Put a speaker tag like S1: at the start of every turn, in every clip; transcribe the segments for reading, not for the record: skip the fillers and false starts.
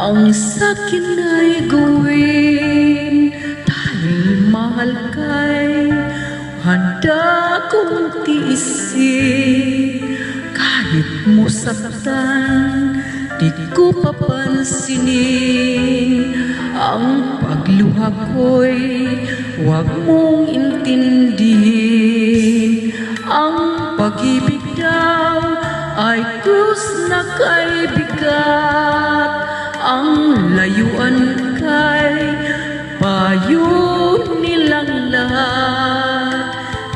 S1: ang sakin ay gawin dahil mahal kay handa kong tiisin. Kahit mo saktan, di ko papansinin. Ang pagluha ko'y huwag mong intindihin. Ang pag-ibig daw ay krus na kay bigat. Ang layuan kay payo nilang lahat.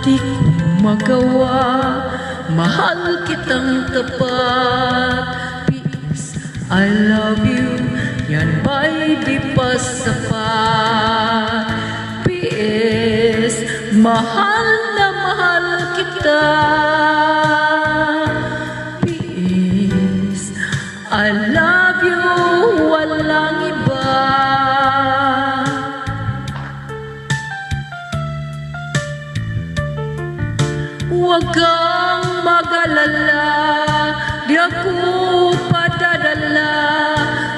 S1: Di ko magawa, mahal kitang tapat. P.S. I love you, yan ba'y di pa sapat? P.S. mahal na mahal kita. P.S. I love you, walang iba. Huwag kang mag-alala, di ako padadala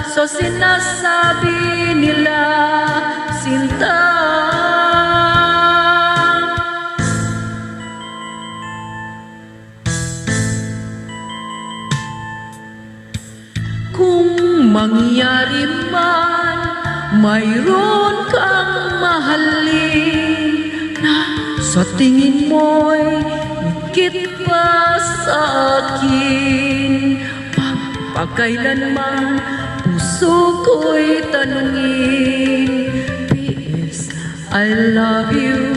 S1: sa sinasabi nila, Sinta. Kung mangyari man, mayroon kang mahalin na sa tingin mo'y higit pa sa akin. Pagpakailanman puso ko'y tanungin. P.S. I love you,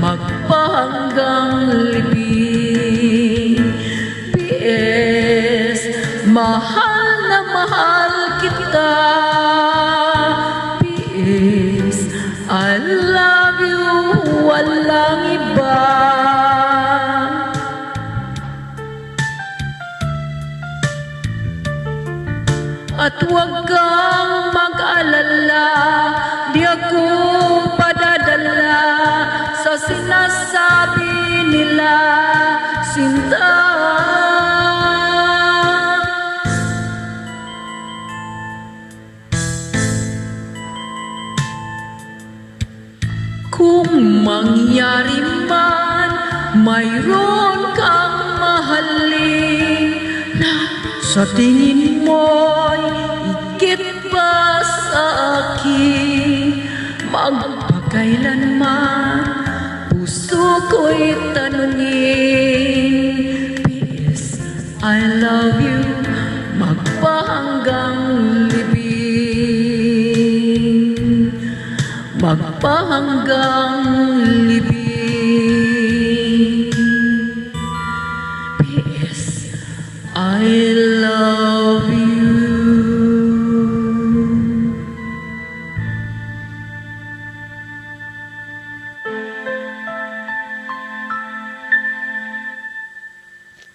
S1: magpahanggang libing. P.S. mahal na mahal kita. P.S. I love you, walang iba. At huwag kang mag-alala, di ako padadala sa sinasabi nila, Sinta. Kung mangyari man, mayroon kang mahalin na sa tingin mo'y higit pa sa akin. Magpakailanman puso ko'y tanungin. P.S. I love you, magpahanggang libing. Magpahanggang libing. P.S. I